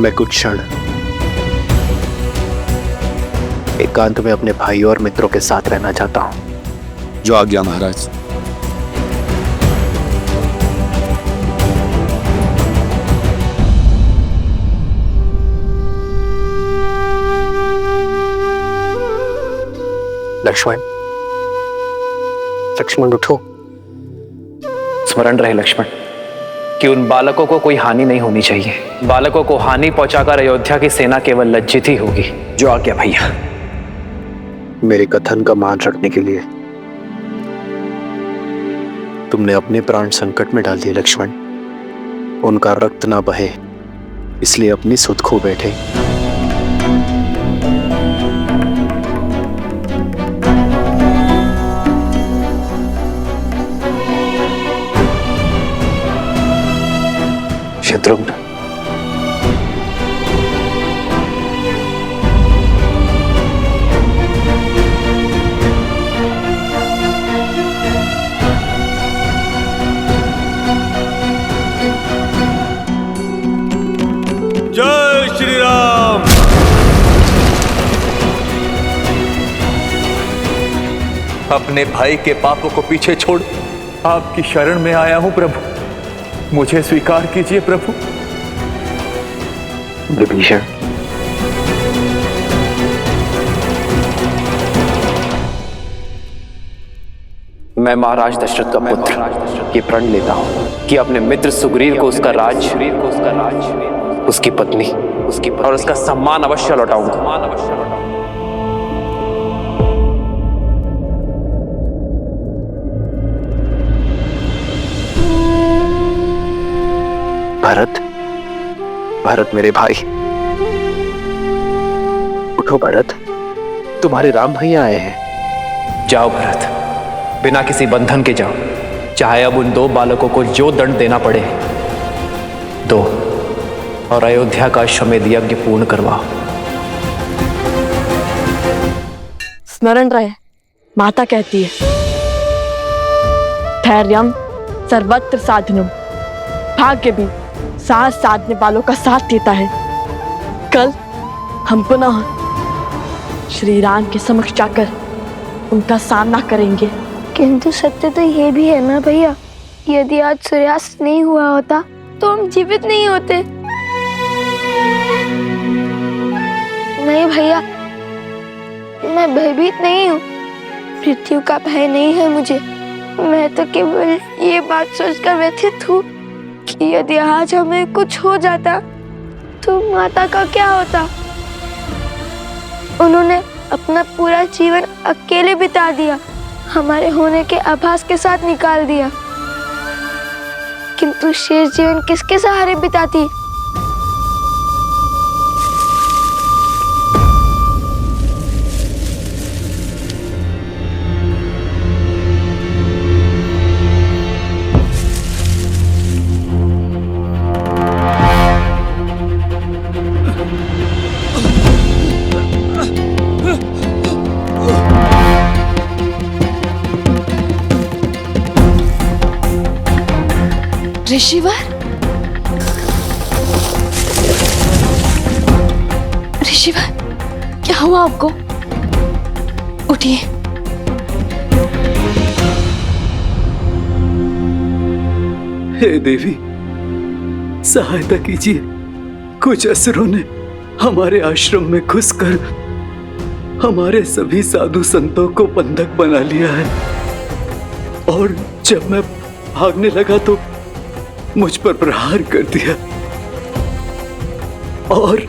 मैं कुछ क्षण एकांत में अपने भाइयों और मित्रों के साथ रहना चाहता हूं। जो आज्ञा महाराज। लक्ष्मण, लक्ष्मण उठो। स्मरण रहे लक्ष्मण कि उन बालकों को कोई हानि नहीं होनी चाहिए। बालकों को हानि पहुंचाकर अयोध्या की सेना केवल लज्जित ही होगी। जो आज्ञा भैया। मेरे कथन का मान रखने के लिए तुमने अपने प्राण संकट में डाल दिए लक्ष्मण। उनका रक्त ना बहे इसलिए अपनी सुध खो बैठे। शत्रुघ्न, जय श्री राम। अपने भाई के पापों को पीछे छोड़ आपकी शरण में आया हूं प्रभु, मुझे स्वीकार कीजिए प्रभु। विभीषण, मैं महाराज दशरथ का पुत्र ये प्रण लेता हूं कि अपने मित्र सुग्रीव को उसका राज, उसकी पत्नी और उसका सम्मान अवश्य लौटाऊंगा। भरत, भरत मेरे भाई, उठो भरत, तुम्हारे राम भैया आए हैं। जाओ भरत, बिना किसी बंधन के जाओ। चाहे अब उन दो बालकों को जो दंड देना पड़े दो, और अयोध्या का अश्वमेध यज्ञ पूर्ण करवाओ। स्मरण रहे, माता कहती है, धैर्यम सर्वत्र साधनम। भाग्य भी साथ साधने वालों का साथ देता है। कल हम पुनः श्री राम के समक्ष जाकर उनका सामना करेंगे। किंतु सत्य तो ये भी है ना भैया, यदि आज सूर्यास्त नहीं हुआ होता तो हम जीवित नहीं होते। नहीं भैया, मैं भयभीत नहीं हूँ, मृत्यु का भय नहीं है मुझे। मैं तो केवल ये बात सोचकर व्यथित हूँ कि यदि आज हमें कुछ हो जाता तो माता का क्या होता। उन्होंने अपना पूरा जीवन अकेले बिता दिया, हमारे होने के आभास के साथ निकाल दिया, किंतु शेष जीवन किसके सहारे बिताती। ऋषिवर, ऋषिवर, क्या हुआ आपको? उठिए। हे देवी, सहायता कीजिए। कुछ असुरों ने हमारे आश्रम में घुसकर हमारे सभी साधु संतों को बंधक बना लिया है, और जब मैं भागने लगा तो मुझ पर प्रहार कर दिया और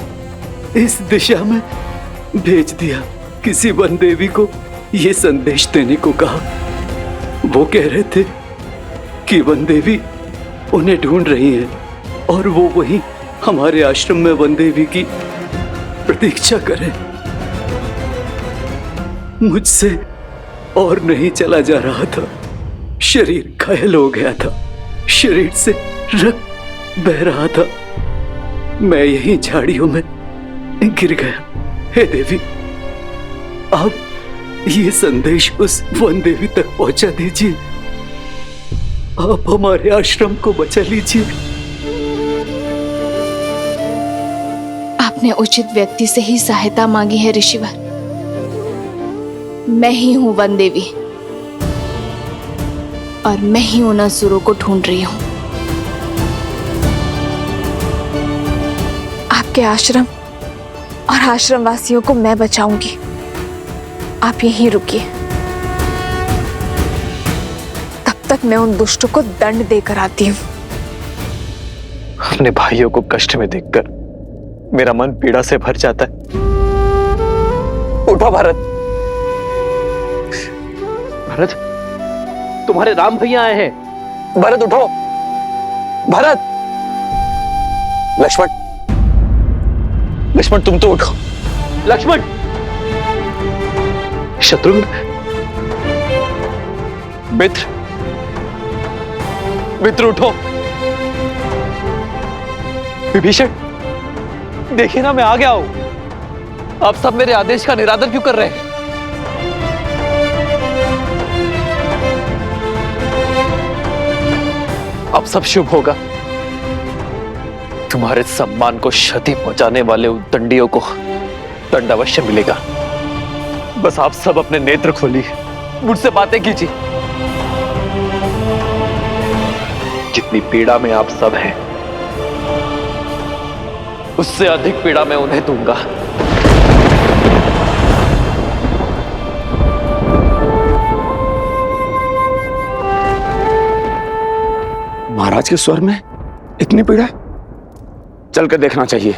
इस दिशा में भेज दिया। किसी वन देवी को यह संदेश देने को कहा। वो कह रहे थे कि वन देवी उन्हें ढूंढ रही है और वो वहीं हमारे आश्रम में वन देवी की प्रतीक्षा करें। मुझसे और नहीं चला जा रहा था, शरीर घायल हो गया था, शरीर से रक्त बह रहा था, मैं यहीं झाड़ियों में गिर गया। हे देवी, आप ये संदेश उस वन देवी तक पहुंचा दीजिए। आप हमारे आश्रम को बचा लीजिए। अपने उचित व्यक्ति से ही सहायता मांगी है ऋषिवर। मैं ही हूं वन देवी और मैं ही उन असुरों को ढूंढ रही हूं। आपके आश्रम और आश्रम वासियों को मैं बचाऊंगी। आप यहीं रुकिए, तब तक मैं उन दुष्टों को दंड देकर आती हूँ। अपने भाइयों को कष्ट में देखकर मेरा मन पीड़ा से भर जाता है। उठो भरत। भरत, तुम्हारे राम भैया आए हैं। भरत उठो। भरत। लक्ष्मण, लक्ष्मण तुम तो उठो। लक्ष्मण। शत्रुघ्न। मित्र, मित्र उठो। विभीषण, देखिए ना मैं आ गया हूं। आप सब मेरे आदेश का निरादर क्यों कर रहे हैं? अब सब शुभ होगा। तुम्हारे सम्मान को क्षति पहुंचाने वाले उद्दंडियों को दंड अवश्य मिलेगा। बस आप सब अपने नेत्र खोलिए, मुझसे बातें कीजिए। जितनी पीड़ा में आप सब हैं, उससे अधिक पीड़ा मैं उन्हें दूंगा। महाराज के स्वर में इतनी पीड़ा, चलकर देखना चाहिए।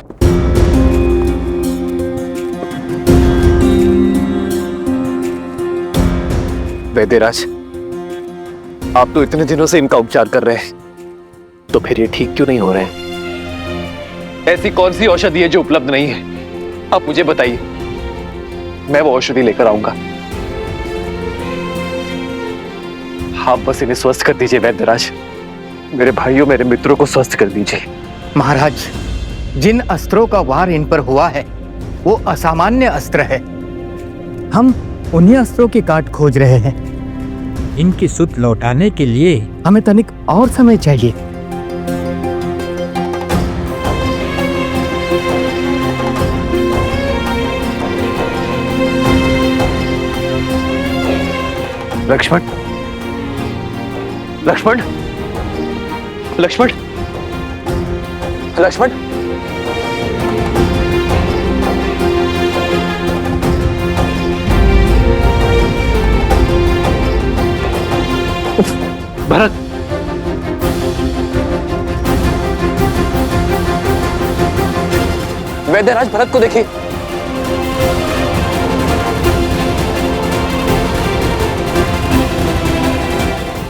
वैद्यराज, आप तो इतने दिनों से इनका उपचार कर रहे हैं, तो फिर ये ठीक क्यों नहीं हो रहे हैं? ऐसी कौन सी औषधि है जो उपलब्ध नहीं है? आप मुझे बताइए, मैं वो औषधि लेकर आऊंगा। आप बस इन्हें स्वस्थ कर दीजिए वैद्यराज। मेरे भाइयों, मेरे मित्रों को स्वस्थ कर दीजिए। महाराज, जिन अस्त्रों का वार इन पर हुआ है वो असामान्य अस्त्र है। हम उन्हीं अस्त्रों की काट खोज रहे हैं। इनकी सुध लौटाने के लिए हमें तनिक और समय चाहिए। लक्ष्मण, लक्ष्मण, लक्ष्मण, लक्ष्मण। भरत, वैद्यराज भरत को देखिए।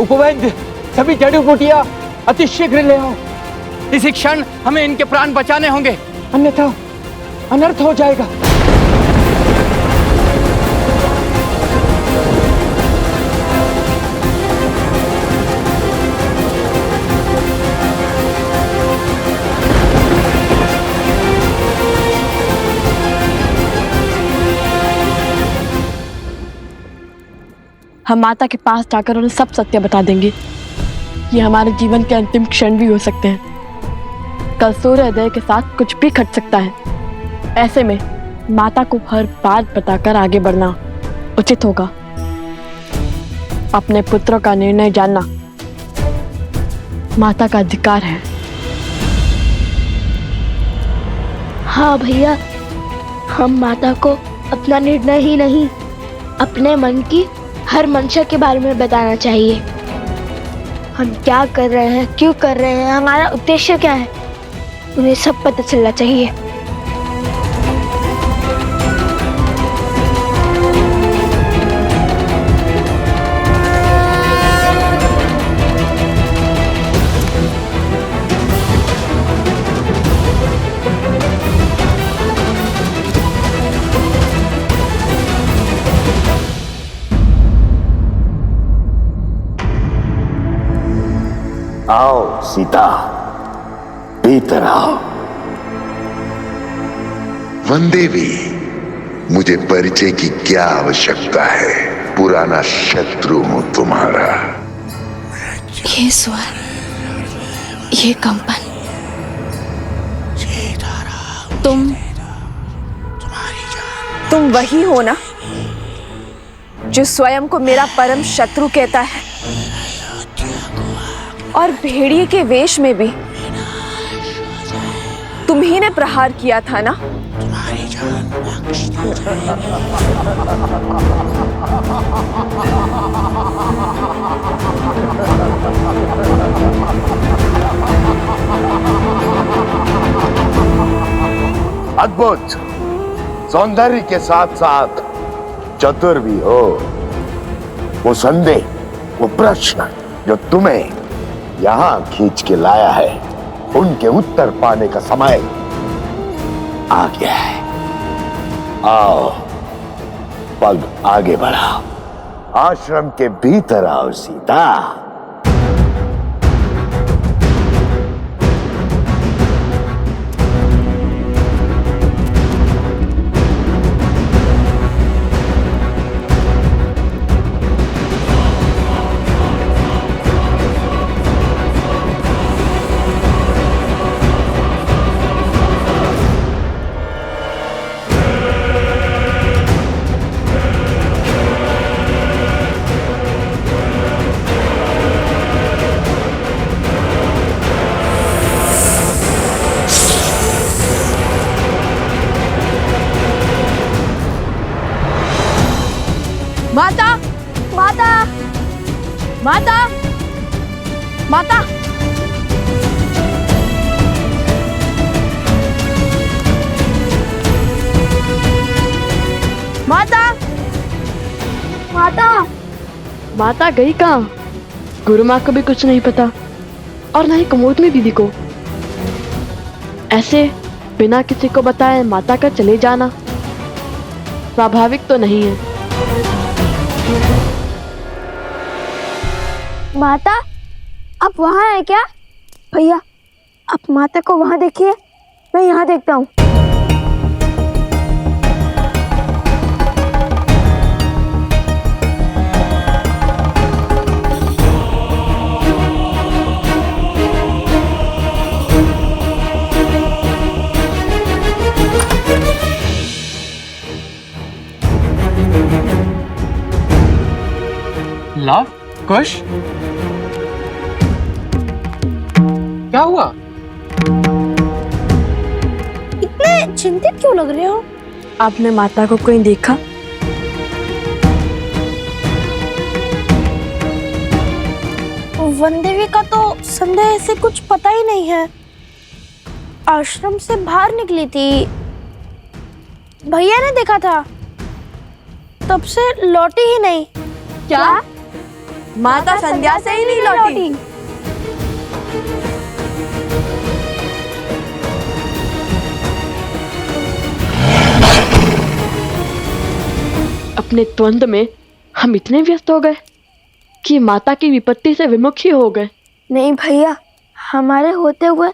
उपवैद्य, सभी जड़ी बूटियां अति शीघ्र ले आओ। इसी क्षण हमें इनके प्राण बचाने होंगे, अन्यथा अनर्थ हो जाएगा। हम माता के पास जाकर उन्हें सब सत्य बता देंगे। ये हमारे जीवन के अंतिम क्षण भी हो सकते हैं। कल सूर्योदय के साथ कुछ भी घट सकता है। ऐसे में माता को हर बात बताकर आगे बढ़ना उचित होगा। अपने पुत्रों का निर्णय जानना माता का अधिकार है। हाँ भैया, हम माता को अपना निर्णय ही नहीं, अपने मन की हर मंशा के बारे में बताना चाहिए। हम क्या कर रहे हैं, क्यों कर रहे हैं, हमारा उद्देश्य क्या है, उन्हें सब पता चलना चाहिए। आओ सीता, भीतर आओ। वनदेवी, मुझे परिचय की क्या आवश्यकता है? पुराना शत्रु हूं तुम्हारा। ये स्वर, ये कंपन, तुम तुम वही हो ना जो स्वयं को मेरा परम शत्रु कहता है, और भेड़िए के वेश में भी तुम ही ने प्रहार किया था ना? अद्भुत सौंदर्य के साथ साथ चतुर भी हो। वो संदेह, वो प्रश्न जो तुम्हें यहां खींच के लाया है, उनके उत्तर पाने का समय आ गया है। आओ, पग आगे बढ़ाओ, आश्रम के भीतर आओ सीता। माता, माता, माता, माता। माता, माता, माता गई कहाँ? गुरु माँ को भी कुछ नहीं पता, और ना ही कुमुद में दीदी को। ऐसे बिना किसी को बताए माता का चले जाना स्वाभाविक तो नहीं है। माता, आप वहाँ हैं क्या? भैया, आप माता को वहाँ देखिए, मैं यहाँ देखता हूँ। लव, कुश, क्या हुआ? इतने चिंतित क्यों लग रहे हो? आपने माता को कोई देखा? वनदेवी का तो संदेह से कुछ पता ही नहीं है। आश्रम से बाहर निकली थी, भैया ने देखा था, तब से लौटी ही नहीं। क्या? माता संध्या से ही नहीं लौटी? अपने द्वंद में हम इतने व्यस्त हो गए कि माता की विपत्ति से विमुख ही हो गए। नहीं भैया, हमारे होते हुए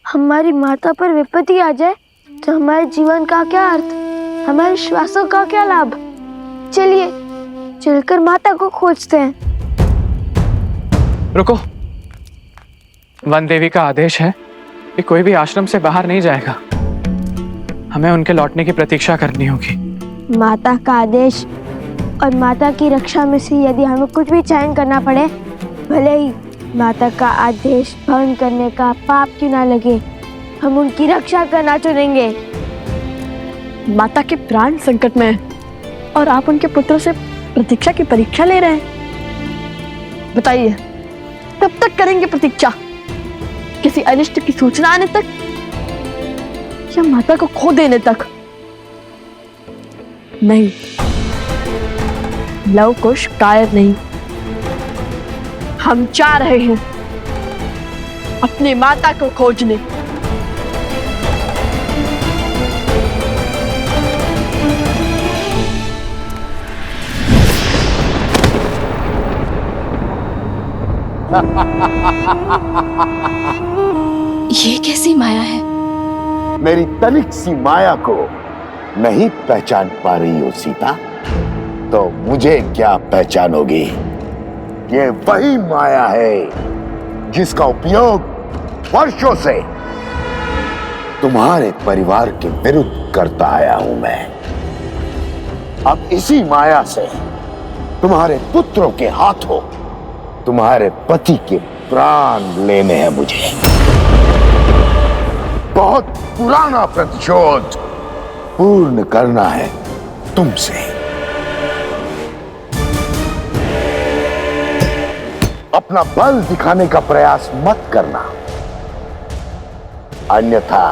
हमारी माता पर विपत्ति आ जाए तो हमारे जीवन का क्या अर्थ, हमारे श्वासों का क्या लाभ? चलिए चलकर माता को खोजते हैं। रुको, वन देवी का आदेश है कि कोई भी आश्रम से बाहर नहीं जाएगा। हमें उनके लौटने की प्रतीक्षा करनी होगी। माता का आदेश और माता की रक्षा में से यदि हमें कुछ भी चयन करना पड़े, भले ही माता का आदेश भंग करने का पाप क्यों ना लगे, हम उनकी रक्षा करना चुनेंगे। माता के प्राण संकट में हैं और आप उनके पुत्र से प्रतीक्षा की परीक्षा ले रहे हैं। बताइए, कब तक करेंगे प्रतीक्षा? किसी अनिष्ट की सूचना आने तक या माता को खो देने तक? नहीं, लव कुश कायर नहीं। हम जा रहे हैं अपनी माता को खोजने। ये कैसी माया है? मेरी तनिक सी माया को नहीं पहचान पा रही हो सीता, तो मुझे क्या पहचानोगी? ये वही माया है जिसका उपयोग वर्षों से तुम्हारे परिवार के विरुद्ध करता आया हूं मैं। अब इसी माया से तुम्हारे पुत्रों के हाथों तुम्हारे पति के प्राण लेने हैं मुझे। बहुत पुराना प्रतिशोध पूर्ण करना है तुमसे। अपना बल दिखाने का प्रयास मत करना, अन्यथा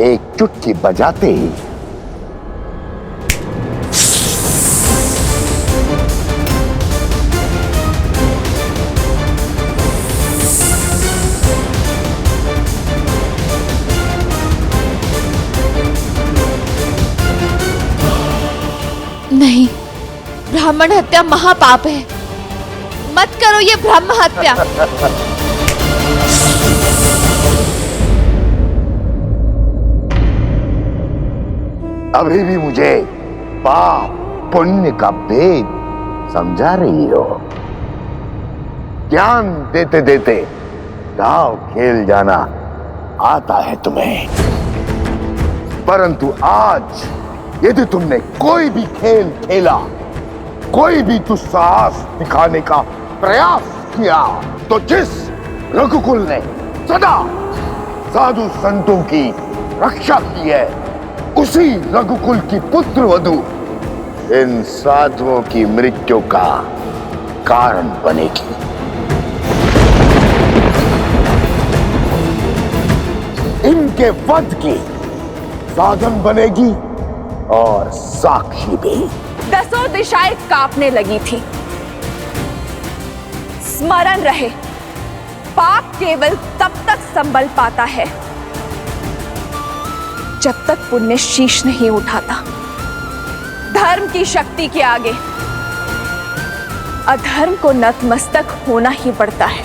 एक चुटकी बजाते ही नहीं, ब्राह्मण हत्या महापाप है। मत करो ये ब्रह्म हत्या। अभी भी मुझे पाप पुण्य का भेद समझा रही हो। ज्ञान देते देते दाव खेल जाना आता है तुम्हें, परंतु आज यदि तुमने कोई भी खेल खेला, कोई भी दुस्साहस दिखाने का प्रयास किया, तो जिस रघुकुल ने सदा साधु संतों की रक्षा की है, उसी रघुकुल की पुत्र वधू इन साधुओं की मृत्यु का कारण बनेगी। इनके वध की साधन बनेगी और साक्षी भी। दसों दिशाएं कांपने लगी थी। स्मरण रहे, पाप केवल तब तक संभल पाता है जब तक पुण्य शीश नहीं उठाता। धर्म की शक्ति के आगे अधर्म को नतमस्तक होना ही पड़ता है,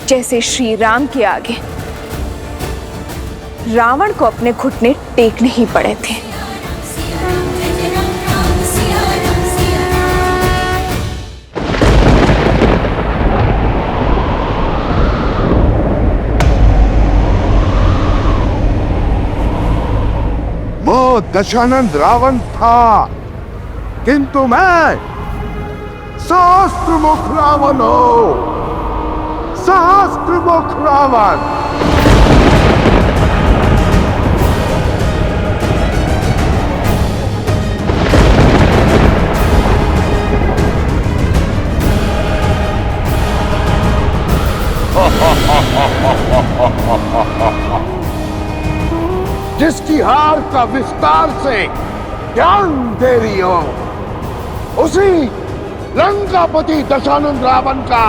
जैसे श्री राम के आगे रावण को अपने घुटने टेकने ही पड़े थे। वो दशानंद रावण था, किंतु मैं सहस्त्रमुख रावण हूं। सहस्त्रमुख रावण। जिसकी हार का विस्तार से ज्ञान दे रही हो, उसी लंकापति दशानंद रावण का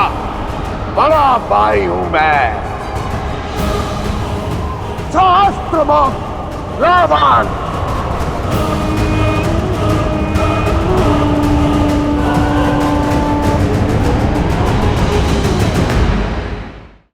बड़ा भाई हूं मैं। सहस्त्रमुख रावण।